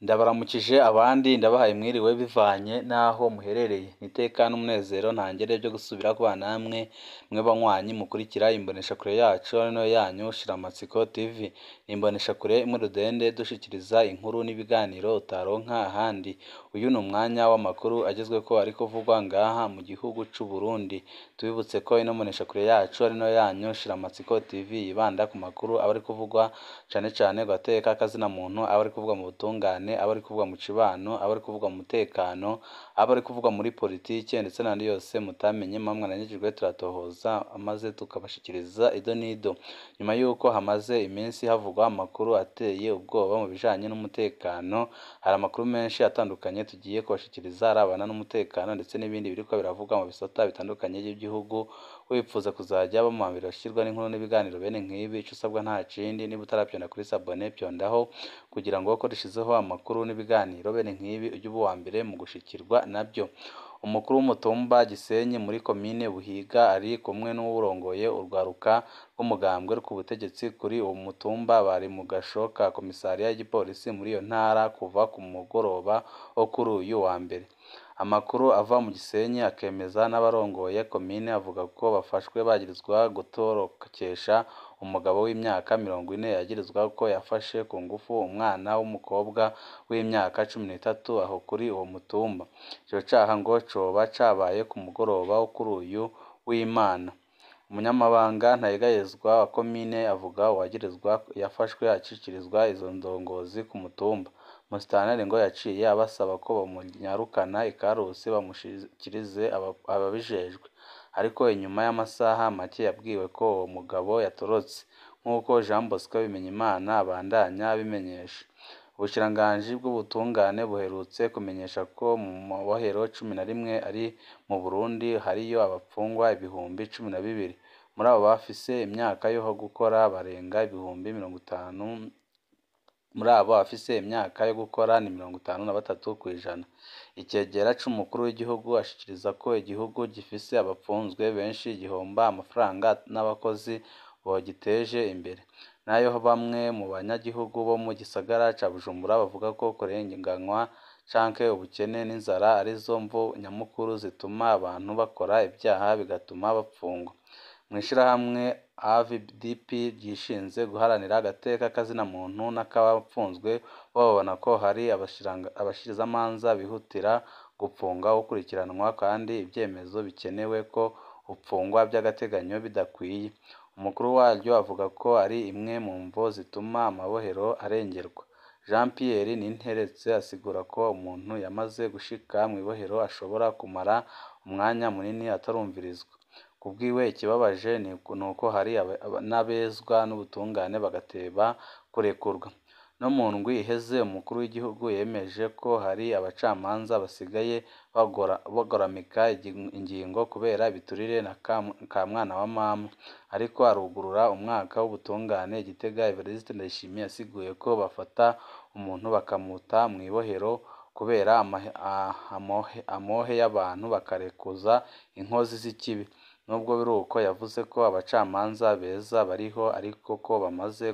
Ndabaramukije abandi ndabahaye mwiriwe bivanye n'aho muherereye. Ni iteka n'umunezero ntangere byo gusubira kubana namwe mwe banywanyi mukurikira imboneshakure yacu no yanyu Shiramatsiko TV. Ni imboneshakure imwe rudende dushikiriza inkuru n'ibiganiro utaronka ahandi. Uyu ni umwanya w'amakuru agezweko ari kuvugwa ngaha mu gihugu c'u Burundi. Tubibutse ko ino mboneshakure yacu ari no yanyu Shiramatsiko TV yibanda ku makuru aba ari kuvugwa cane gateka kazina muntu, aba ari kuvugwa mu butungane, aba ari kuvugwa mu cibano, aba ari kuvugwa mu mutekano, aba ari kuvugwa muri politike ndetse n'andi yose mutamenye mamwe nanyujijwe turatohoza maze tukabashikiriza ido n'ido. Nyuma yuko hamaze iminsi havugwa amakuru ateye ubwoba mu bijanye n'umutekano, hari amakuru menshi atandukanye tugiye kubashikiriza arabana n'umutekano ndetse n'ibindi biriko biravugwa mu bisata bitandukanye by'igihugu. Wipfuza kuzajya bamwambira bashirwa n'inkuru n'ibiganiro bene nk'ibi, ico usabwa nta kindi niba utaravyonda kuri sabone pyondaho kugira ngo ko dushizeho amakuru n'ibiganiro bene nk'ibi ujye uba uwa mbere mu gushikirwa nabyo. Umukuru w'umutumba Gisenyi muri komine Buhiga ari kumwe n'uwurongoye urwaruka rw'umugambwe ku butegetsi kuri uwo mutumba bari mu gasho ka komisariya y'igipolisi muri iyo ntara kuva ku mugoroba wo kuri uyu wa mbere. Amakuru ava mu Gisenyi akemeza n'abarongoye komine avuga ko bafashwe bagirizwa gutorokesha umugabo w'imyaka 40 yagirizwa ko yafashe ku ngufu umwana w'umukobwa w'imyaka 13 aho kuri uwo mutumba. Ico caha ngo coba cabaye ku mugoroba wo kuri uyu w'Imana. Umunyamabanga ntayegayezwa wa komine avuga uwagirizwa yafashwe acikirizwa izo ndongozi ku mutumba. Musitanteri ngo yaciye abasaba ko bamunyarukana ikarusi bamushikirize ababijejwe, ariko inyuma y'amasaha make yabwiwe ko uwo mugabo yatorotse, nk'uko Jean Bosco Bimenyimana abandanya abimenyesha. Ubushikiranganji bw'ubutungane buherutse kumenyesha ko mu mabohero 11 ari mu Burundi hariyo abapfungwa ibihumbi 12. Muri abo bafise imyaka yo gukora barenga ibihumbi 50. Muri abo afise imyaka yo gukora ni 53%. Ikegera c'umukuru w'igihugu ashikiriza ko igihugu gifise abapfunzwe benshi gihomba amafaranga n'abakozi bogiteje imbere. Nayo bamwe mu banyagihugu bo mu gisagara ca Bujumbura bavuga ko kurenganywa canke ubukene n'inzara arizo mvo nyamukuru zituma abantu bakora ibyaha bigatuma bapfungwa. Mwishirahamwe AVDP ryishinze guharanira agateka kazina muntu n'akabapfunzwe babona ko hari abashirizamanza bihutira gupfunga ukurikiranwa kandi ibyemezo bikenewe ko upfungwa by'agateganyo bidakwiye. Umukuru waryo avuga ko ari imwe mu mvo zituma amabohero arengerwa. Jean Pierre Ninteretse asigura ko umuntu yamaze gushika mu ibohero ashobora kumara umwanya munini atarumvirizwa. Kubwiwe ikibabaje ni uko hari n'abezwa n'ubutungane bagateba kurekurwa. No mu ndwi iheze umukuru w'igihugu yemeje ko hari abacamanza basigaye bagoramika ingingo kubera ibiturire na ka mwana wa mama, ariko arugurura umwaka w'ubutungane. Igitega Evariste Ndayishimiye yasiguye ko bafata umuntu bakamuta mu ibohero kubera amohe y'abantu bakarekuza inkozi z'ikibi. Nubwo biruko yavuze ko abacamanza beza bariho ariko ko bamaze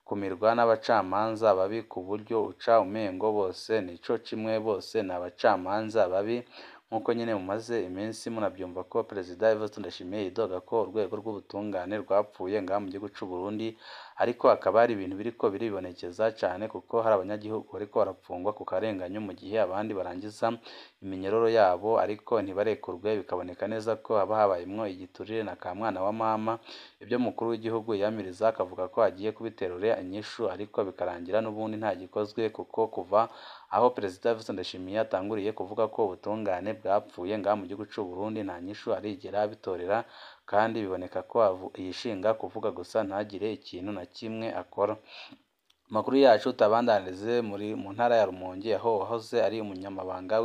kumirwa n'abacamanza babi ku buryo uca umengo bose nico kimwe, bose ni abacamanza babi. Nk'uko nyine mumaze iminsi munabyumva ko Perezida Evariste Ndayishimiye yidoga ko urwego rw'ubutungane rwapfuye ngaha mu gihugu c'u Burundi, ariko akaba ari ibintu biriko biribonekeza cane kuko hari abanyagihugu bariko barapfungwa ku karenganyo mu gihe abandi barangiza iminyororo yabo ariko ntibarekurwe, bikaboneka neza ko haba habayemwo igiturire na ka mwana wa mama. Ibyo mukuru w'igihugu yamiriza akavuga ko agiye kubiterura inyishu, ariko bikarangira n'ubundi nta gikozwe kuko kuva aho Perezida Evariste Ndayishimiye atanguriye kuvuga ko ubutungane bwapfuye ngaha mu gihugu c'u Burundi nta nyishu arigera bitorera, kandi biboneka ko yishinga kuvuga gusa ntagire ikintu na kimwe akora. Amakuru yacu tabandanirize mu ntara ya Rumonge aho wahoze ari umunyamabanga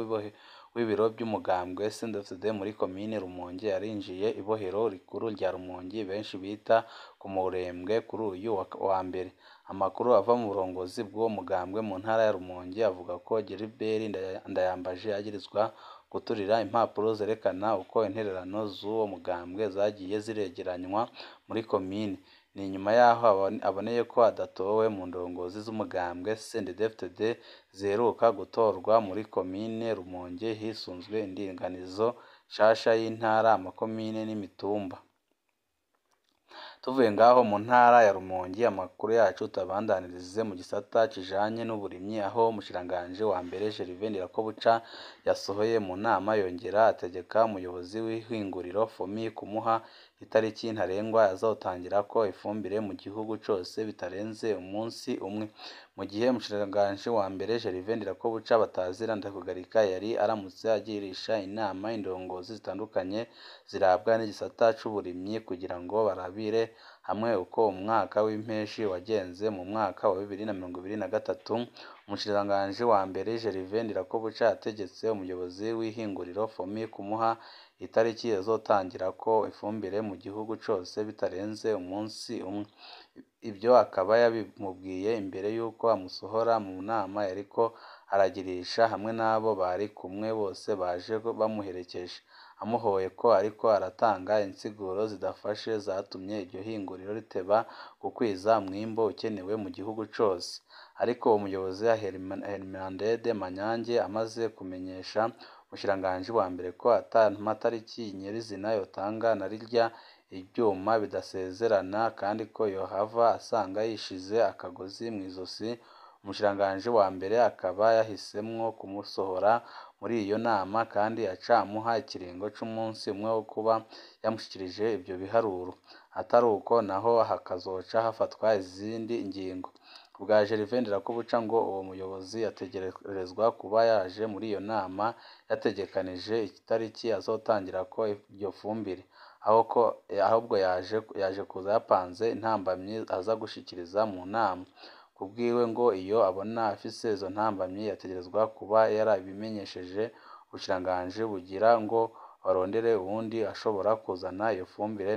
w'ibiro by'umugambwe CNDD-FDD muri komine Rumonge yarinjiye ibohero rikuru rya Rumonge benshi bita ku Murembwe kuri uyu wa mbere. Amakuru ava mu burongozi bw'uwo mugambwe mu ntara ya Rumonge avuga ko Gilbert Ndayambaje yagirizwa guturira impapuro zerekana uko intererano z'uwo mugambwe zagiye ziregeranywa muri komine. ni nyuma y'aho aboneye ko adatowe mu ndongozi z'umugambwe CNDD-FDD ziheruka gutorwa muri komine Rumonge hisunzwe indinganizo nshasha y'intara, amakomine n'imitumba. Tuvuye ngaho mu ntara ya Rumonge, amakuru yacu tabandanirize mu gisata kijanye n'uburimyi, aho umushikiranganji wa mbere Gervais Ndirakobuca yasohoye mu nama yongera ategeka umuyobozi w'ihinguriro FOMI kumuha itariki ntarengwa azotangirako ifumbire mu gihugu cose bitarenze umunsi umwe. Mu gihe umushikiranganji wa mbere Gervais Ndirakobuca batazira Ndakugarika yari aramutse agirisha inama indongozi zitandukanye zirabwa n'igisata c'uburimyi kugira ngo barabire hamwe uko umwaka w'impeshi wagenze mu mwaka wa 2023, umushikiranganji wa mbere Gervais Ndirakobuca yategetse umuyobozi w'ihinguriro FOMI kumuha itariki azotangirako ifumbire mu gihugu cose bitarenze umunsi umwe. Ibyo akaba yabimubwiye imbere y'uko amusohora mu nama yariko aragirisha hamwe n'abo bari kumwe bose baje bamuherekeje, amuhoye ko ariko aratanga insiguro zidafashe zatumye iryo hinguriro riteba gukwiza umwimbo ukenewe mu gihugu cose. Ariko umuyobozi Hernandez Manyange amaze kumenyesha umushikiranganji wa mbere ko ata matariki nyirizina yotanga na rirya ivyuma bidasezerana kandi ko yohava asanga yishize akagozi mw'izosi, umushikiranganji wa mbere akaba yahisemwo kumusohora muri iyo nama kandi aca amuha ikiringo c'umunsi umwe wo kuba yamushikirije ivyo biharuro. Atari uko naho hakazoca hafatwa izindi ngingo. Kubwa Gervais Ndirakobuca ngo uwo muyobozi yategerezwa kuba yaje muri iyo nama yategekanije itariki azotangirako iryo fumbire, ahubwo yaje kuza yapanze intambamyi aza gushikiriza mu nama. Kubwiwe ngo iyo abona afise izo ntambamyi yategerezwa kuba yarabimenyesheje ubushikiranganji bugira ngo barondere uwundi ashobora kuzana iyo fumbire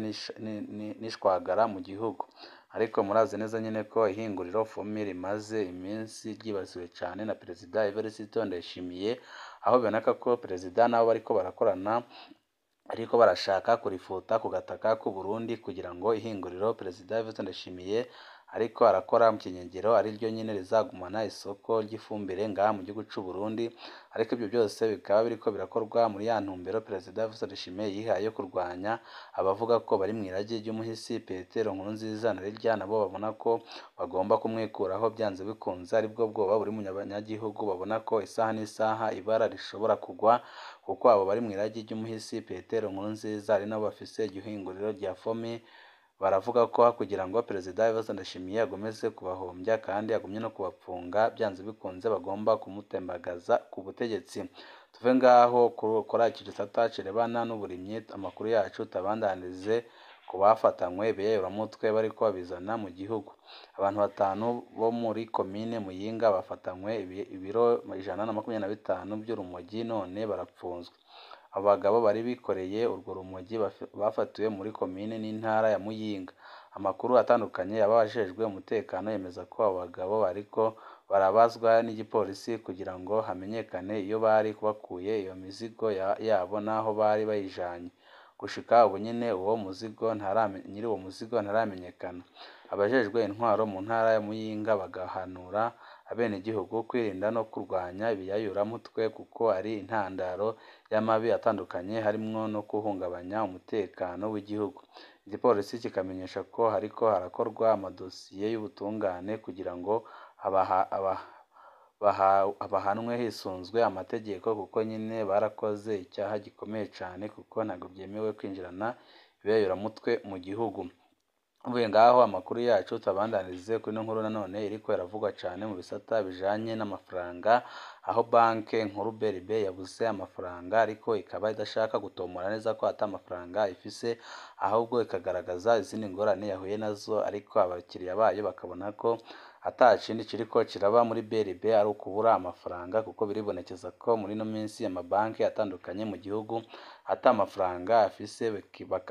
n'ishwagara mu gihugu. Ariko murazi neza nyene ko ihinguriro FOMI rimaze iminsi ryibasiwe cane na Perezida Evariste Ndayishimiye, aho biboneka ko Perezida nabo bariko barakorana ariko barashaka kurifuta ku gataka k'u Burundi kugira ngo ihinguriro Perezida Evariste Ndayishimiye ariko arakora mu kinyengero ari ryo nyene rizagumana isoko ry'ifumbire ngaha mu gihugu c'u Burundi. Ariko ibyo byose bikaba biriko birakorwa muri ya ntumbero Perezida Evariste Ndayishimiye yihaye yo kurwanya abavuga ko bari mw'iragi ry'umuhisi Petero Nkurunziza na rirya nabo babona ko bagomba kumwikuraho byanze bikunze, aribwo bwoba buri mu banyagihugu babona ko isaha n'isaha ibara rishobora kugwa, kuko abo bari mw'iragi ry'umuhisi Petero Nkurunziza ari nabo bafise igihinguriro rya FOMI baravuga ko kugira ngo Perezida Evariste Ndayishimiye agomeze kubahombya kandi agumye no kubapfunga byanze bikunze bagomba kumutembagaza ku butegetsi. Tuve ngaho kuri iki gisata kirebana n'uburimyi, amakuru yacu tabandanirize ku bafatanywe ibiyayuramutwe bariko babizana mu gihugu. Abantu 5 bo muri komine Muyinga bafatanywe ibiro 125 by'urumogi none barapfunzwe. Abagabo bari bikoreye urwo rumogi bafatiwe muri komine n'intara ya Muyinga. Amakuru atandukanye yabajejwe umutekano yemeza ko abo bagabo bariko barabazwa n'igipolisi kugira ngo hamenyekane iyo bari bakuye iyo mizigo yabo naho bari bayijanye. Gushika ubu nyene nyiri uwo muzigo ntaramenyekana. Abajejwe intwaro mu ntara ya Muyinga bagahanura abenegihugu kwirinda no kurwanya ibiyayuramutwe kuko ari intandaro y'amabi atandukanye harimwo no guhungabanya umutekano w'igihugu. Igipolisi kikamenyesha ko hariko harakorwa amadosiye y'ubutungane kugira ngo bahanwe hisunzwe amategeko kuko nyine barakoze icyaha gikomeye cane kuko ntabwo byemewe kwinjirana ibiyayuramutwe mu gihugu. Mvuye ngaho amakuru yacu tabandanirize kuri ino nkuru nanone iriko yaravugwa cane mu bisata bijanye n'amafaranga, aho banke nkuru BRB yabuze amafaranga ariko ikaba idashaka gutomora neza ko ata amafaranga ifise, ahubwo ikagaragaza izindi ngorane yahuye nazo, ariko abakiriya bayo bakabona ko ata kindi kiriko kiraba muri BRB ari ukubura amafaranga, kuko biribonekeza ko muri ino minsi amabanki atandukanye mu gihugu ata amafaranga afise,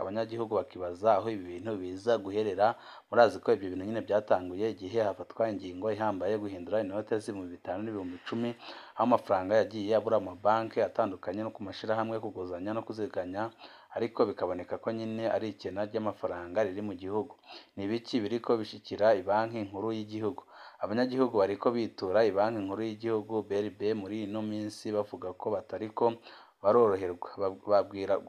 abanyagihugu bakibaza aho ibi bintu biza guherera. Murazi ko ibyo bintu nyine byatanguye igihe hafatwa ingingo ihambaye guhindura inote z'ibihumbi 5 n'ibihumbi 10, aho amafaranga yagiye abura mu mabanki atandukanye no ku mashyirahamwe yo kuguzanya no kuziganya, ariko bikaboneka ko nyine ari ikena ry'amafaranga riri mu gihugu. Ni ibiki biriko bishikira Ibanki Nkuru y'Igihugu? Abanyagihugu bariko bitura Ibanki Nkuru y'Igihugu BRB muri ino minsi bavuga ko batariko baroroherwa,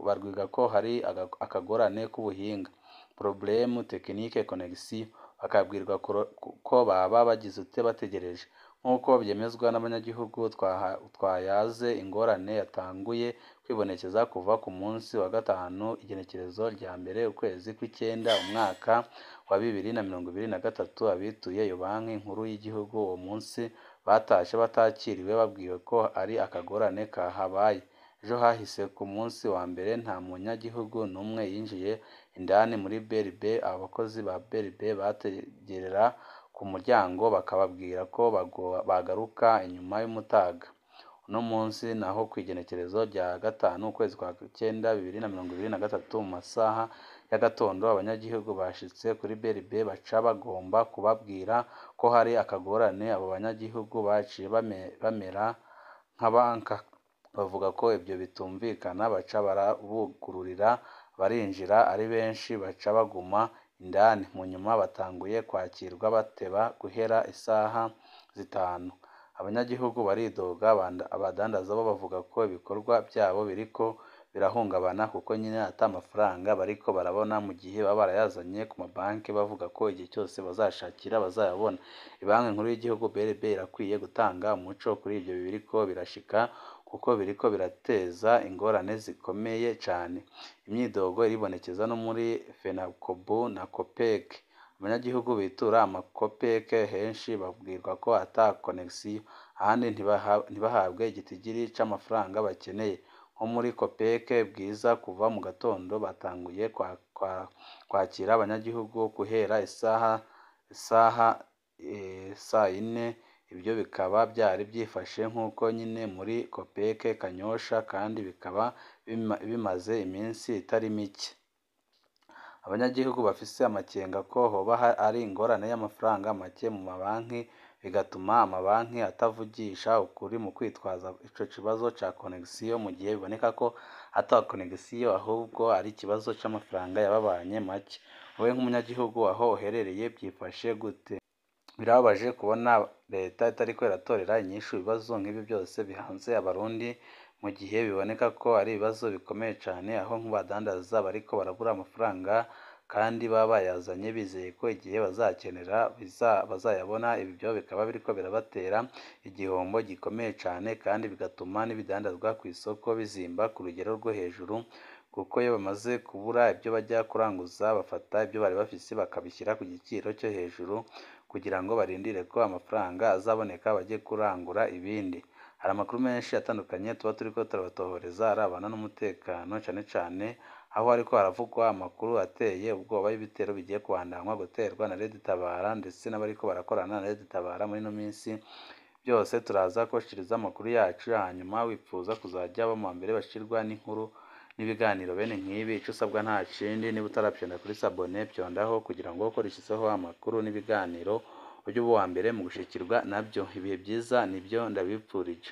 babwirwa ko hari akagorane k'ubuhinga (problème technique connexion), bakabwirwa ko baba bagize ute bategereje. Nk'uko byemezwa n'abanyagihugu twayaze, ingorane yatanguye kwibonekeza kuva ku munsi wa gatanu igenekerezo rya mbere ukwezi kw'Icyenda umwaka wa 2023. Abituye iyo Banki Nkuru y'Igihugu uwo munsi batashe batakiriwe babwiwe ko ari akagorane kahabaye. Ejo hahise ku munsi wa mbere nta munyagihugu n'umwe yinjiye indani muri BRB. Abakozi ba BRB bategerera ku muryango bakababwira ko bagaruka inyuma y'umutaga. Uno munsi naho ku igenekerezo rya gatanu ukwezi kwa Cyenda 2023 mu masaha y'agatondo, abanyagihugu bashitse kuri BRB baca bagomba kubabwira ko hari akagorane. Abo banyagihugu baciye bamera nk'abanka, bavuga ko ibyo bitumvikana, baca barabugururira barinjira ari benshi, baca baguma indani. Mu nyuma batanguye kwakirwa bateba guhera isaha 5. Abanyagihugu baridoga, abadandaza bo bavuga ko ibikorwa byabo biriko birahungabana kuko nyine ata amafaranga bariko barabona mu gihe baba barayazanye ku mabanki, bavuga ko igihe cyose bazashakira bazayabona. Ibanki Nkuru y'Igihugu BRB irakwiye gutanga umuco kuri ibyo biriko birashika kuko biriko birateza ingorane zikomeye cyane. Imyidogo iribonekeza no muri FENACOBU na COPEC. Abanyagihugu bitura COPEC henshi babwirwa ko ata connexion, ahandi ntibahabwe igitigiri c'amafaranga bakeneye. Nko muri COPEC Bwiza kuva mu gatondo batanguye kwakira abanyagihugu guhera isaha 4. Ibyo bikaba byari byifashe nk'uko nyine muri COPEC Kanyosha, kandi bikaba bimaze iminsi itari mike. Abanyagihugu bafise amakenga ko hoba ari ingorane y'amafaranga make mu mabanki, bigatuma amabanki atavugisha ukuri mu kwitwaza ico kibazo ca connexion, mu gihe biboneka ko ata connexion ahubwo ari ikibazo c'amafaranga yababanye make. Wowe nk'umunyagihugu aho uherereye byifashe gute? Birababaje kubona leta itariko iratorera inyishu ibibazo nk'ibi byose bihanze abarundi, mu gihe biboneka ko ari ibibazo bikomeye cyane, aho nk'abadandaza bariko barabura amafaranga kandi baba bayazanye bizeye ko igihe bazakenera bazayabona. Ibyo bikaba biriko birabatera igihombo gikomeye cyane, kandi bigatuma n'ibidandazwa ku isoko bizimba ku rugero rwo hejuru, kuko iyo bamaze kubura ibyo bajya kuranguza bafata ibyo bari bafise bakabishyira ku giciro cyo hejuru kugira ngo barindire ko amafaranga azaboneka bajye kurangura ibindi. Hari amakuru menshi atandukanye tuba turiko turabatohoreza arabana n'umutekano cyane cyane, aho ariko haravugwa amakuru ateye ubwoba y'ibitero bigiye kubandanywa guterwa na Red Tabara ndetse n'abariko barakorana na Red Tabara muri ino minsi. Byose turaza kubashikiriza amakuru yacu, hanyuma wipfuza kuzajya baba mu mbere bashirwa n'inkuru n'ibiganiro bene nk'ibi. Icyo usabwa nta kindi, niba utarapyonda kuri sabone pyondaho kugira ngo ukoresheho amakuru n'ibiganiro ujye uba uwa mbere mu gushikirwa nabyo. Ibihe byiza nibyo ndabipfurije.